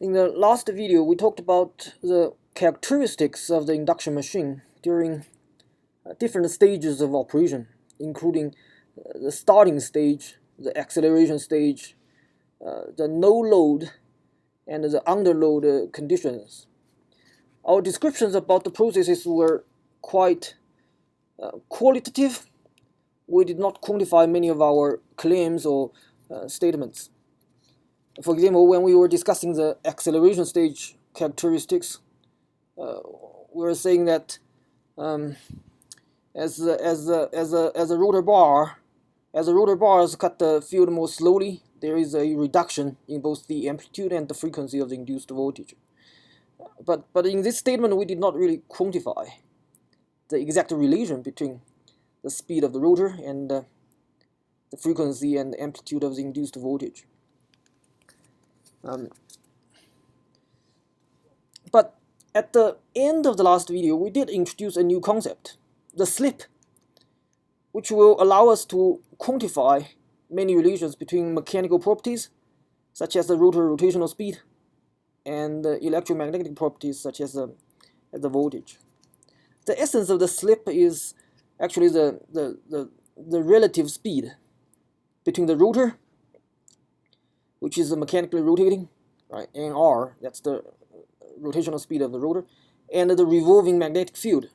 In the last video, we talked about the characteristics of the induction machine during different stages of operation, including the starting stage, the acceleration stage, the no load, and the under load conditions. Our descriptions about the processes were quite qualitative. We did not quantify many of our claims or statements. For example, when we were discussing the acceleration stage characteristics, we were saying that as the rotor bars cut the field more slowly, there is a reduction in both the amplitude and the frequency of the induced voltage. But in this statement, we did not really quantify the exact relation between the speed of the rotor and the frequency and amplitude of the induced voltage. But at the end of the last video, we did introduce a new concept, the slip, which will allow us to quantify many relations between mechanical properties, such as the rotor rotational speed, and electromagnetic properties, such as the voltage. The essence of the slip is actually the relative speed between the rotor, which is mechanically rotating, right, nr, that's the rotational speed of the rotor, and the revolving magnetic field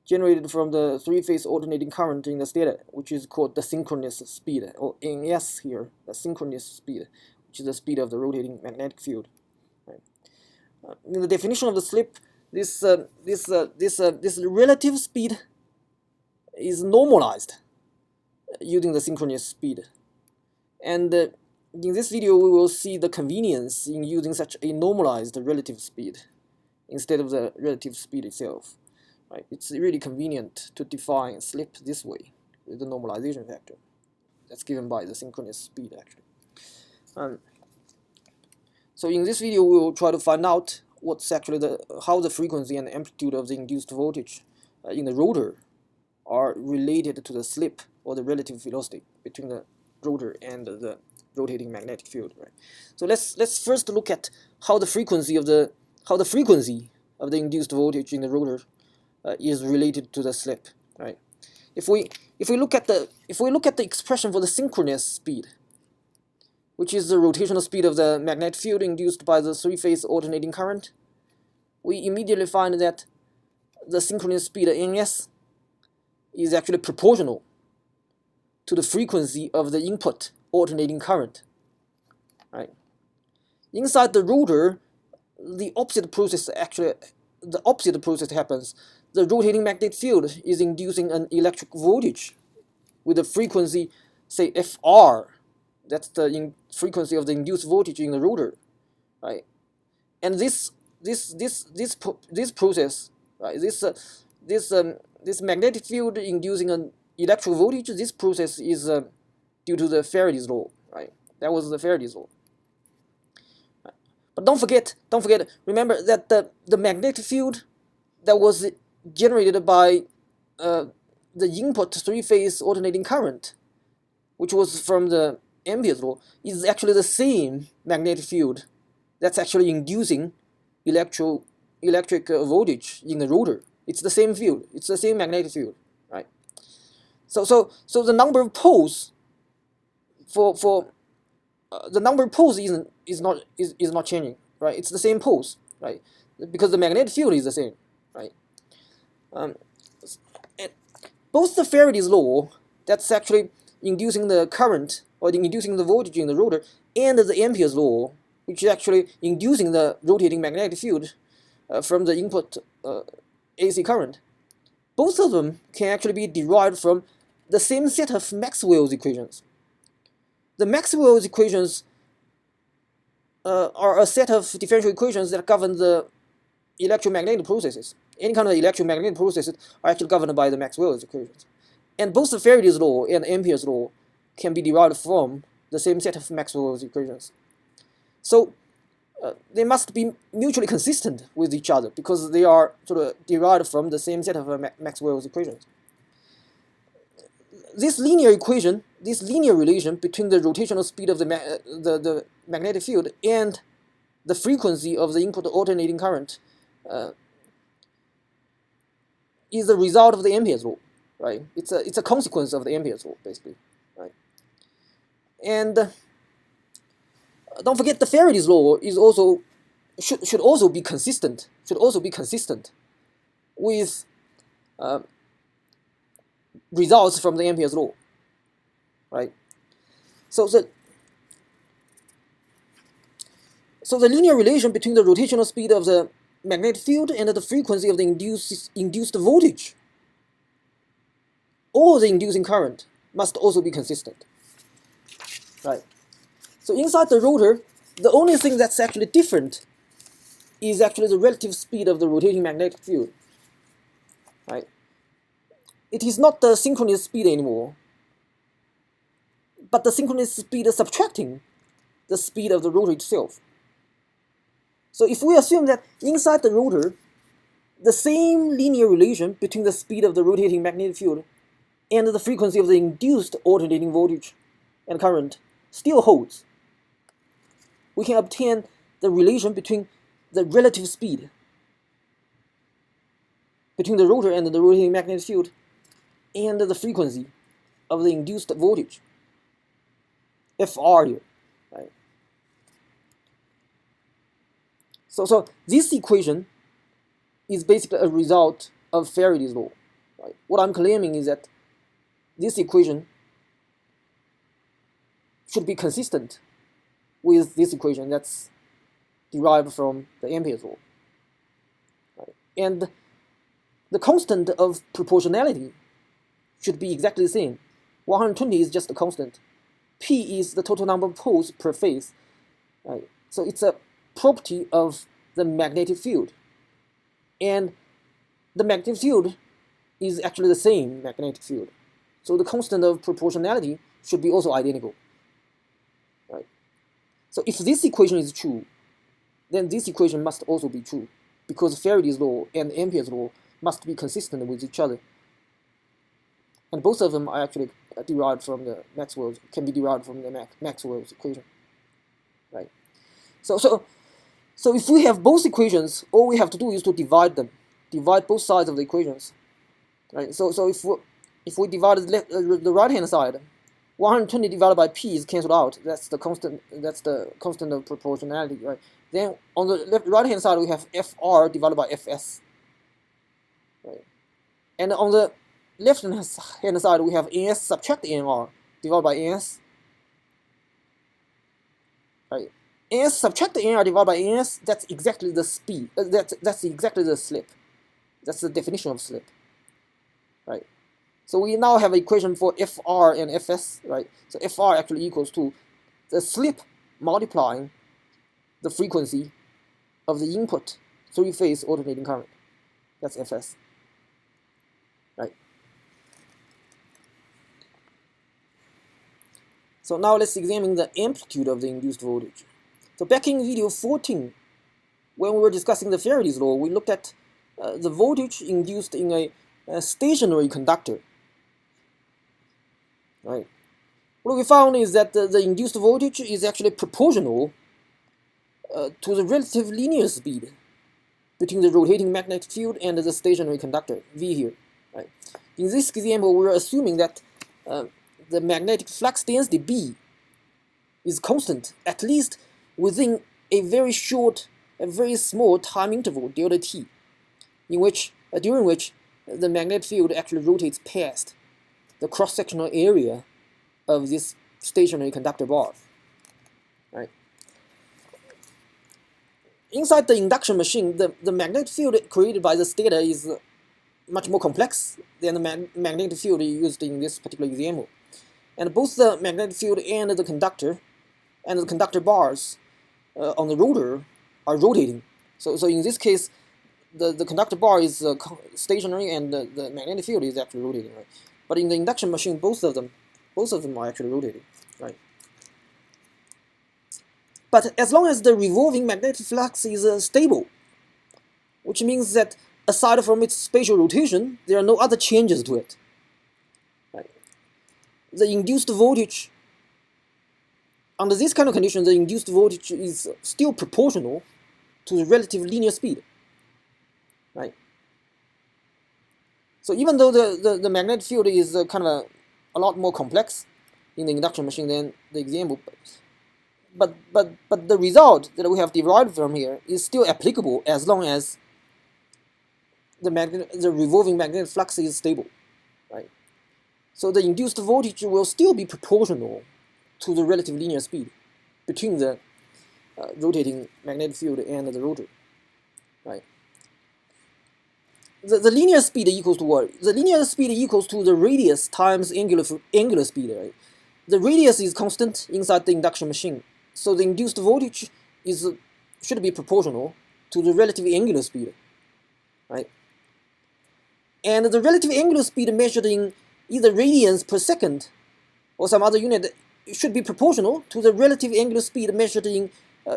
generated from the three-phase alternating current in the stator, which is called the synchronous speed, or ns here, the synchronous speed, which is the speed of the rotating magnetic field. Right. In the definition of the slip, this relative speed is normalized using the synchronous speed, and in this video, we will see the convenience in using such a normalized relative speed instead of the relative speed itself. Right? It's really convenient to define slip this way with the normalization factor that's given by the synchronous speed, actually. So in this video, we will try to find out what's actually how the frequency and amplitude of the induced voltage in the rotor are related to the slip or the relative velocity between the rotor and the rotating magnetic field, right? So let's first look at how the frequency of the induced voltage in the rotor is related to the slip, right? If we look at the expression for the synchronous speed, which is the rotational speed of the magnetic field induced by the three-phase alternating current, we immediately find that the synchronous speed ns is actually proportional to the frequency of the input alternating current, right? Inside the rotor, the opposite process happens. The rotating magnetic field is inducing an electric voltage with a frequency, say Fr. That's the frequency of the induced voltage in the rotor, right? And this process, right? This magnetic field inducing an electric voltage. This process is due to the Faraday's law, right? That was the Faraday's law. Right. But don't forget, remember that the magnetic field that was generated by the input three-phase alternating current, which was from the Ampere's law, is actually the same magnetic field that's actually inducing electric voltage in the rotor. It's the same field. It's the same magnetic field, right? So the number of poles the number of poles is not changing, right? It's the same poles, right? Because the magnetic field is the same, right? And both the Faraday's law, that's actually inducing the current or inducing the voltage in the rotor, and the Ampere's law, which is actually inducing the rotating magnetic field from the input AC current, both of them can actually be derived from the same set of Maxwell's equations. The Maxwell's equations are a set of differential equations that govern the electromagnetic processes. Any kind of electromagnetic processes are actually governed by the Maxwell's equations. And both the Faraday's law and Ampere's law can be derived from the same set of Maxwell's equations. So they must be mutually consistent with each other because they are sort of derived from the same set of Maxwell's equations. This linear relation between the rotational speed of the magnetic field and the frequency of the input alternating current is the result of the Ampere's law, right? It's a consequence of the Ampere's law, basically, right? And don't forget the Faraday's law is also should also be consistent. Should also be consistent with results from the Ampere's law, right? So the linear relation between the rotational speed of the magnetic field and the frequency of the induced voltage, or the inducing current, must also be consistent, right? So inside the rotor, the only thing that's actually different is actually the relative speed of the rotating magnetic field, right? It is not the synchronous speed anymore, but the synchronous speed is subtracting the speed of the rotor itself. So if we assume that inside the rotor, the same linear relation between the speed of the rotating magnetic field and the frequency of the induced alternating voltage and current still holds, we can obtain the relation between the relative speed between the rotor and the rotating magnetic field and the frequency of the induced voltage, Fr here, right? So this equation is basically a result of Faraday's law, right? What I'm claiming is that this equation should be consistent with this equation that's derived from the Ampere's law, right? And the constant of proportionality should be exactly the same. 120 is just a constant. P is the total number of poles per phase, right? So it's a property of the magnetic field, and the magnetic field is actually the same magnetic field. So the constant of proportionality should be also identical, right? So if this equation is true, then this equation must also be true, because Faraday's law and Ampere's law must be consistent with each other. And both of them are actually derived from the Maxwell's, can be derived from the Maxwell's equation, right? So if we have both equations, all we have to do is to divide them, divide both sides of the equations, right? So if we divide the right hand side, 120 divided by p is cancelled out. That's the constant. That's the constant of proportionality, right? Then on the right hand side we have Fr divided by Fs, right? And on the left hand side we have Ns subtract Nr divided by Ns, right? Ns subtract Nr divided by Ns. That's exactly the speed. That's exactly the slip. That's the definition of slip, right? So we now have an equation for Fr and Fs, right? So Fr actually equals to the slip multiplying the frequency of the input three-phase alternating current. That's Fs, right? So now let's examine the amplitude of the induced voltage. So back in video 14, when we were discussing the Faraday's law, we looked at the voltage induced in a stationary conductor, right? What we found is that the induced voltage is actually proportional to the relative linear speed between the rotating magnetic field and the stationary conductor, V here, right? In this example, we're assuming that the magnetic flux density B is constant, at least within a very short, a very small time interval, delta t, in which, during which the magnetic field actually rotates past the cross-sectional area of this stationary conductor bar, right? Inside the induction machine, the magnetic field created by the stator is much more complex than the magnetic field used in this particular example. And both the magnetic field and the conductor bars on the rotor are rotating. So in this case, the conductor bar is stationary and the magnetic field is actually rotating, right? But in the induction machine, both of them are actually rotating, right? But as long as the revolving magnetic flux is stable, which means that aside from its spatial rotation, there are no other changes to it, right? The induced voltage under this kind of condition, the induced voltage is still proportional to the relative linear speed, right? So even though the magnetic field is kind of a lot more complex in the induction machine than the example, but the result that we have derived from here is still applicable as long as the revolving magnetic flux is stable, right? So the induced voltage will still be proportional to the relative linear speed between the rotating magnetic field and the rotor, right? The linear speed equals to what? The linear speed equals to the radius times angular speed, right? The radius is constant inside the induction machine, so the induced voltage should be proportional to the relative angular speed, right? And the relative angular speed measured in either radians per second or some other unit should be proportional to the relative angular speed measured in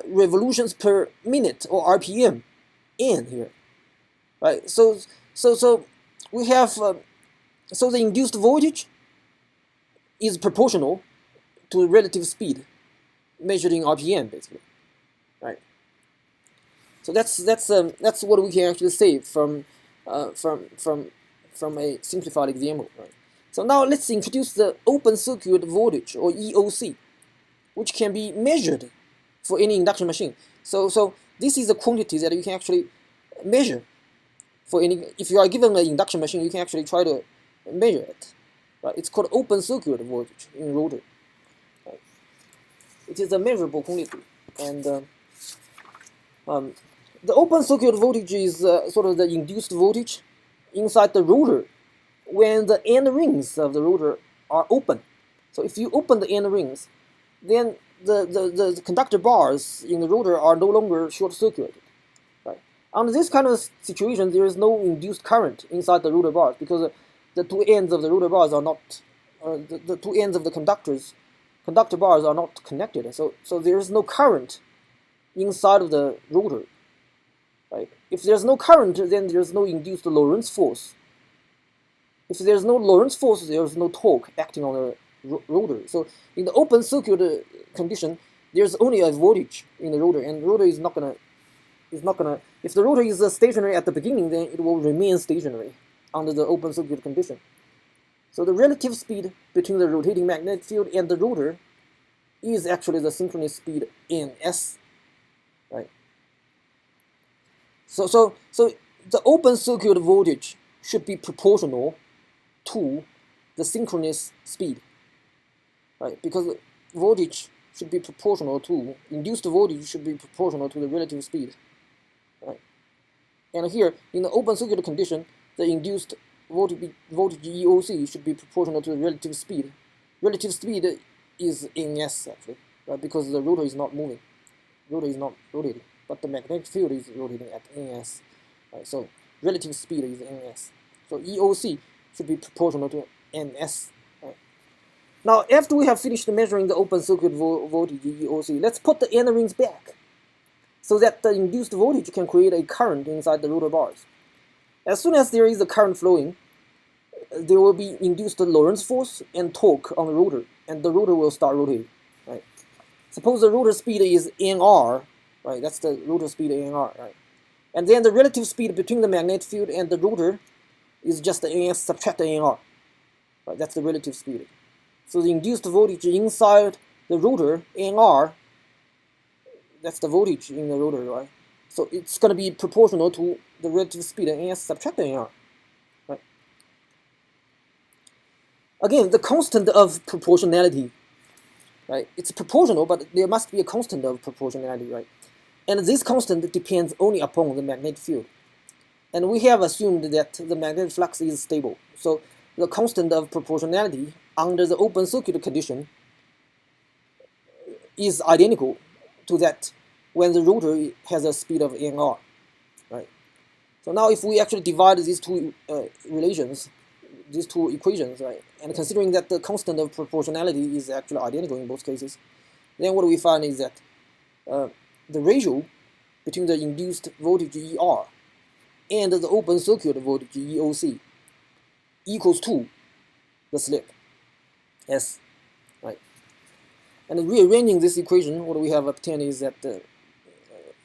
revolutions per minute, or RPM, in here, right? So we have so the induced voltage is proportional to the relative speed measured in RPM, basically, right? So that's what we can actually say from a simplified example, right? So now let's introduce the open circuit voltage, or EOC, which can be measured for any induction machine. So this is a quantity that you can actually measure for any. If you are given an induction machine, you can actually try to measure it, right? It's called open circuit voltage in rotor. Right? It is a measurable quantity, and the open circuit voltage is sort of the induced voltage inside the rotor when the end rings of the rotor are open. So if you open the end rings, then the conductor bars in the rotor are no longer short-circuited. Right? Under this kind of situation, there is no induced current inside the rotor bars, because the two ends of the rotor bars are not, the two ends of the conductor bars are not connected. So there is no current inside of the rotor. Right? If there's no current, then there's no induced Lorentz force. If there's no Lorentz force, there's no torque acting on the rotor. So in the open circuit condition, there's only a voltage in the rotor, and the rotor is not gonna. If the rotor is stationary at the beginning, then it will remain stationary under the open circuit condition. So the relative speed between the rotating magnetic field and the rotor is actually the synchronous speed ns, right? So the open circuit voltage should be proportional to the synchronous speed, right? Because voltage should be proportional to, induced voltage should be proportional to the relative speed, right? And here, in the open circuit condition, the induced voltage EOC should be proportional to the relative speed. Relative speed is ns, actually, right? Because the rotor is not moving, rotor is not rotating, but the magnetic field is rotating at ns, right? So relative speed is ns. So EOC should be proportional to ns. Right? Now, after we have finished measuring the open circuit voltage EOC, let's put the end rings back so that the induced voltage can create a current inside the rotor bars. As soon as there is a current flowing, there will be induced Lorentz force and torque on the rotor, and the rotor will start rotating. Right? Suppose the rotor speed is nr, right? That's the rotor speed nr, right? And then the relative speed between the magnetic field and the rotor is just the ns subtract the nr, right? That's the relative speed. So the induced voltage inside the rotor, nr, that's the voltage in the rotor, right? So it's going to be proportional to the relative speed, ns subtract the nr, right? Again, the constant of proportionality, right? It's proportional, but there must be a constant of proportionality, right? And this constant depends only upon the magnetic field. And we have assumed that the magnetic flux is stable. So the constant of proportionality under the open circuit condition is identical to that when the rotor has a speed of nr, right? So now if we actually divide these two relations, these two equations, right, and considering that the constant of proportionality is actually identical in both cases, then what we find is that the ratio between the induced voltage ER and the open circuit voltage EOC equals to the slip S, right? And rearranging this equation, what we have obtained is that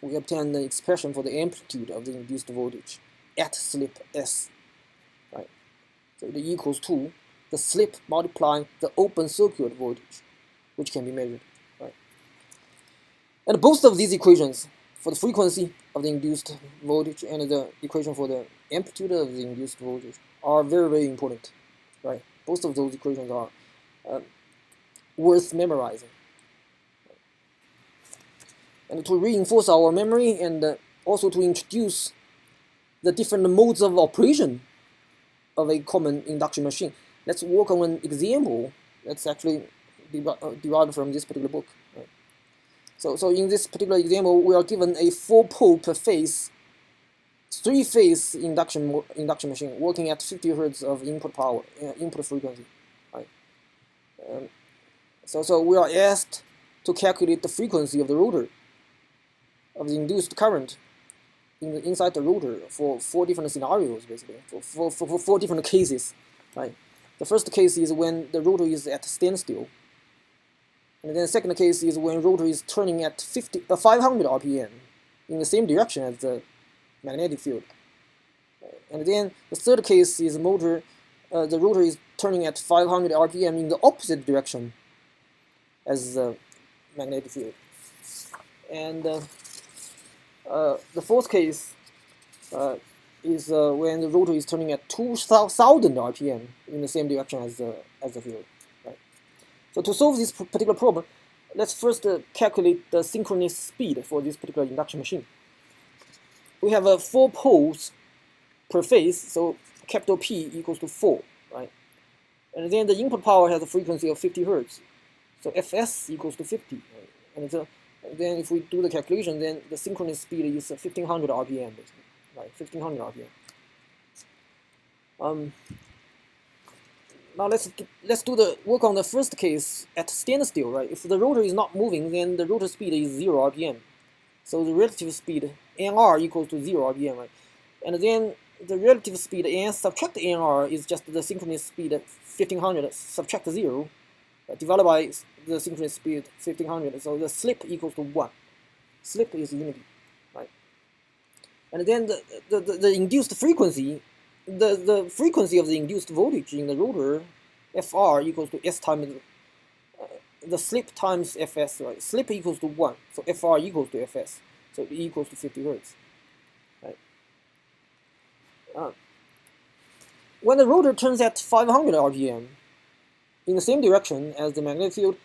we obtain the expression for the amplitude of the induced voltage at slip S, right? So it equals to the slip multiplying the open circuit voltage, which can be measured, right? And both of these equations for the frequency of the induced voltage and the equation for the amplitude of the induced voltage are very, very important, right? Both of those equations are worth memorizing. And to reinforce our memory and also to introduce the different modes of operation of a common induction machine, let's work on an example that's actually derived from this particular book. Right? So in this particular example, we are given a 4-pole per phase, 3-phase induction machine working at 50 Hz of input power, input frequency. Right? So we are asked to calculate the frequency of the rotor, of the induced current inside the rotor for 4 different scenarios, basically, for 4 different cases. Right? The first case is when the rotor is at standstill. And then the second case is when rotor is turning at 500 RPM in the same direction as the magnetic field. And then the third case is the rotor is turning at 500 RPM in the opposite direction as the magnetic field. And the fourth case is when the rotor is turning at 2000 RPM in the same direction as the field. Right? So to solve this particular problem, let's first calculate the synchronous speed for this particular induction machine. We have 4 poles per phase, so capital P equals to 4, right? And then the input power has a frequency of 50 Hz, so Fs equals to 50. Right? And then if we do the calculation, then the synchronous speed is 1500 RPM, basically, right? 1500 RPM. Now let's do the work on the first case at standstill, right? If the rotor is not moving, then the rotor speed is 0 RPM. So the relative speed nr equals to 0 RPM, right? And then the relative speed n subtract nr is just the synchronous speed 1500 subtract 0, divided by the synchronous speed 1500. So the slip equals to 1. Slip is unity, right? And then the induced frequency, the frequency of the induced voltage in the rotor, Fr equals to S times the slip times Fs, right? Slip equals to 1, so Fr equals to Fs, so it equals to 50 Hz, right? When the rotor turns at 500 RPM in the same direction as the magnetic field,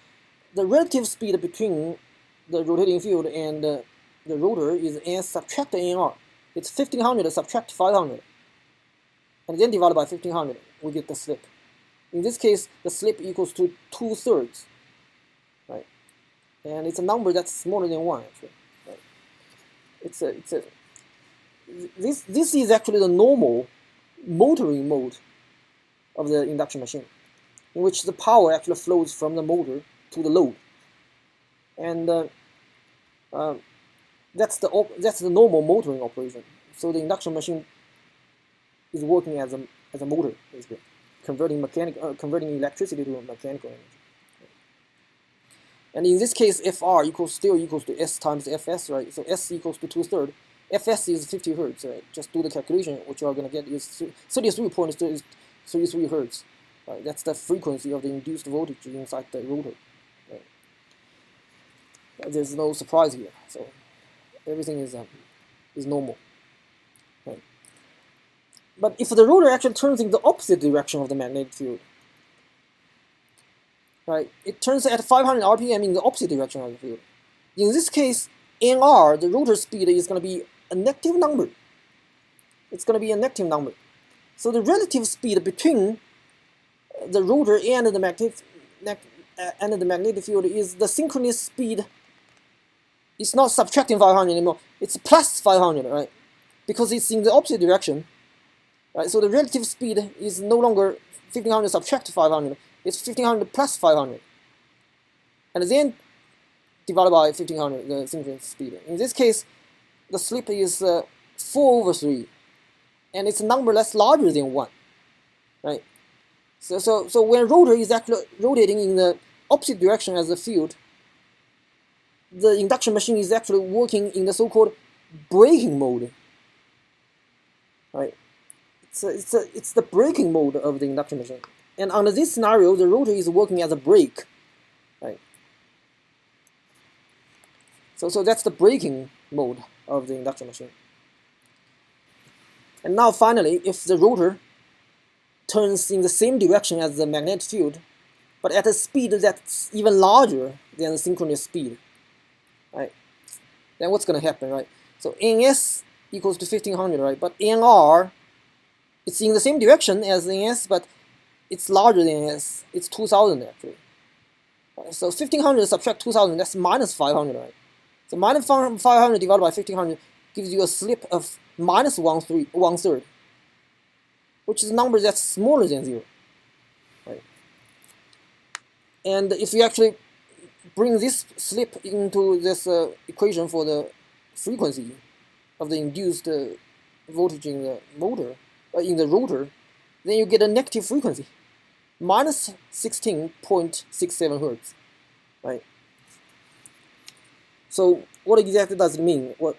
the relative speed between the rotating field and the rotor is n subtract nr. It's 1500 subtract 500, and then divided by 1500, we get the slip. In this case, the slip equals to 2/3, right? And it's a number that's smaller than 1, actually. Right? This is actually the normal motoring mode of the induction machine, in which the power actually flows from the motor to the load, and that's the normal motoring operation. So the induction machine is working as a motor, basically, converting electricity to mechanical energy. And in this case, Fr still equals to S times Fs, right? So S equals to 2/3. Fs is 50 Hz, right? Just do the calculation. What you are going to get is 33.33 Hz. Right? That's the frequency of the induced voltage inside the rotor. Right? There's no surprise here. So everything is normal. Right? But if the rotor actually turns in the opposite direction of the magnetic field, right, it turns at 500 RPM in the opposite direction of the field. In this case, nr, the rotor speed, is going to be a negative number. It's going to be a negative number. So the relative speed between the rotor and the magnetic field is the synchronous speed. It's not subtracting 500 anymore. It's plus 500, right? Because it's in the opposite direction, right? So the relative speed is no longer 1500 subtract 500. It's 1500 plus 500, and then divided by 1500, the synchronous speed. In this case, the slip is 4/3, and it's a number that's larger than 1, right? So when rotor is actually rotating in the opposite direction as the field, the induction machine is actually working in the so-called braking mode. Right? It's the braking mode of the induction machine. And under this scenario, the rotor is working as a brake. Right? So that's the braking mode of the induction machine. And now finally, if the rotor turns in the same direction as the magnetic field, but at a speed that's even larger than the synchronous speed, right? Then what's going to happen, right? So ns equals to 1500, right? But nr, it's in the same direction as ns, but it's larger than ns. It's 2000 actually. Right? So 1500 subtract 2000, that's minus 500, right? So minus 500 divided by 1500 gives you a slip of minus one third, which is a number that's smaller than 0. Right? And if you actually bring this slip into this equation for the frequency of the induced voltage in the motor, in the rotor, then you get a negative frequency, minus 16.67 hertz, right? So what exactly does it mean? What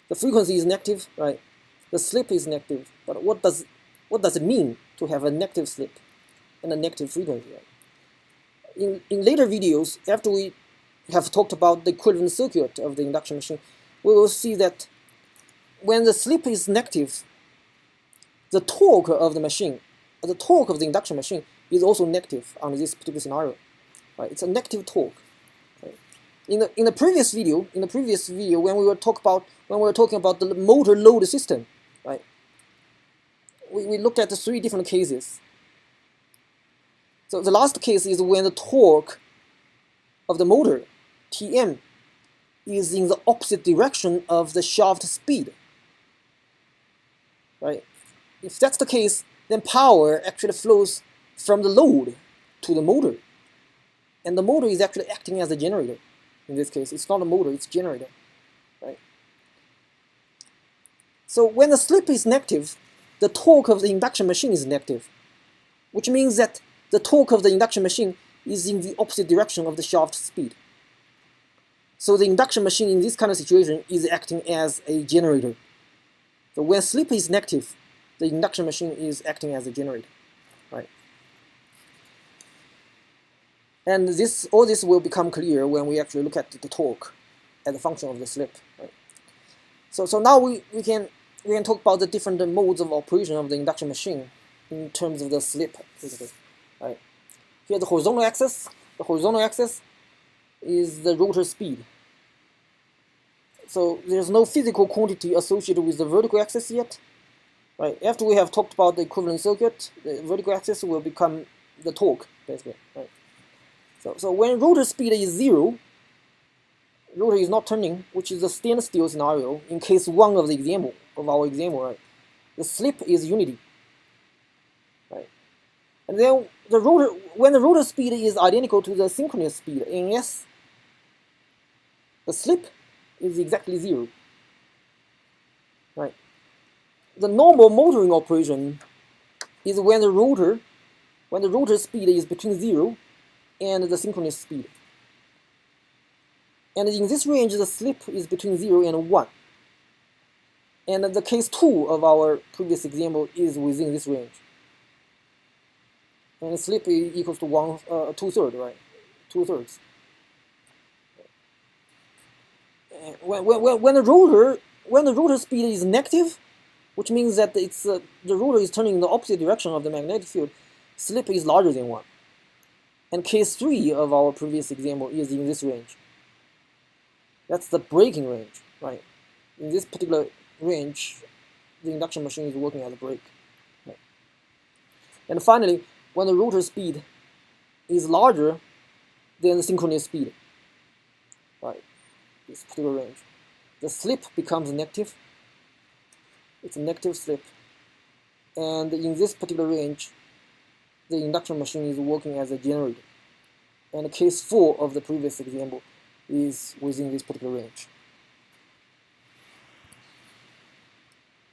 the frequency is negative, right? The slip is negative, but what does it mean to have a negative slip and a negative frequency? Right? In later videos, after we have talked about the equivalent circuit of the induction machine, we will see that when the slip is negative, the torque of the machine, the torque of the induction machine is also negative under this particular scenario. Right? It's a negative torque. Right? In the previous video, when we were talking about the motor load system, right? We looked at the 3 different cases. So the last case is when the torque of the motor, Tm, is in the opposite direction of the shaft speed. Right? If that's the case, then power actually flows from the load to the motor. And the motor is actually acting as a generator. In this case, it's not a motor, it's a generator. Right? So when the slip is negative, the torque of the induction machine is negative, which means that the torque of the induction machine is in the opposite direction of the shaft speed. So the induction machine in this kind of situation is acting as a generator. So when slip is negative, the induction machine is acting as a generator, right? And all this will become clear when we actually look at the torque as a function of the slip, right? So now we can talk about the different modes of operation of the induction machine in terms of the slip, basically, right? Here the horizontal axis. The horizontal axis is the rotor speed. So there's no physical quantity associated with the vertical axis yet. Right. After we have talked about the equivalent circuit, the vertical axis will become the torque, basically. Right. So when rotor speed is 0, rotor is not turning, which is a standstill scenario in case 1 of our example, right? The slip is unity. Right. And then when the rotor speed is identical to the synchronous speed, ns, the slip is exactly 0. Right. The normal motoring operation is when the rotor speed is between 0 and the synchronous speed. And in this range, the slip is between 0 and 1. And the case 2 of our previous example is within this range. And the slip equals to 2/3, right? 2/3. When the rotor speed is negative, which means that the rotor is turning in the opposite direction of the magnetic field, slip is larger than 1. And case 3 of our previous example is in this range. That's the braking range, right? In this particular range, the induction machine is working as a brake. Right? And finally, when the rotor speed is larger than the synchronous speed, right? This particular range, the slip becomes negative. It's a negative slip. And in this particular range, the induction machine is working as a generator. And case 4 of the previous example is within this particular range.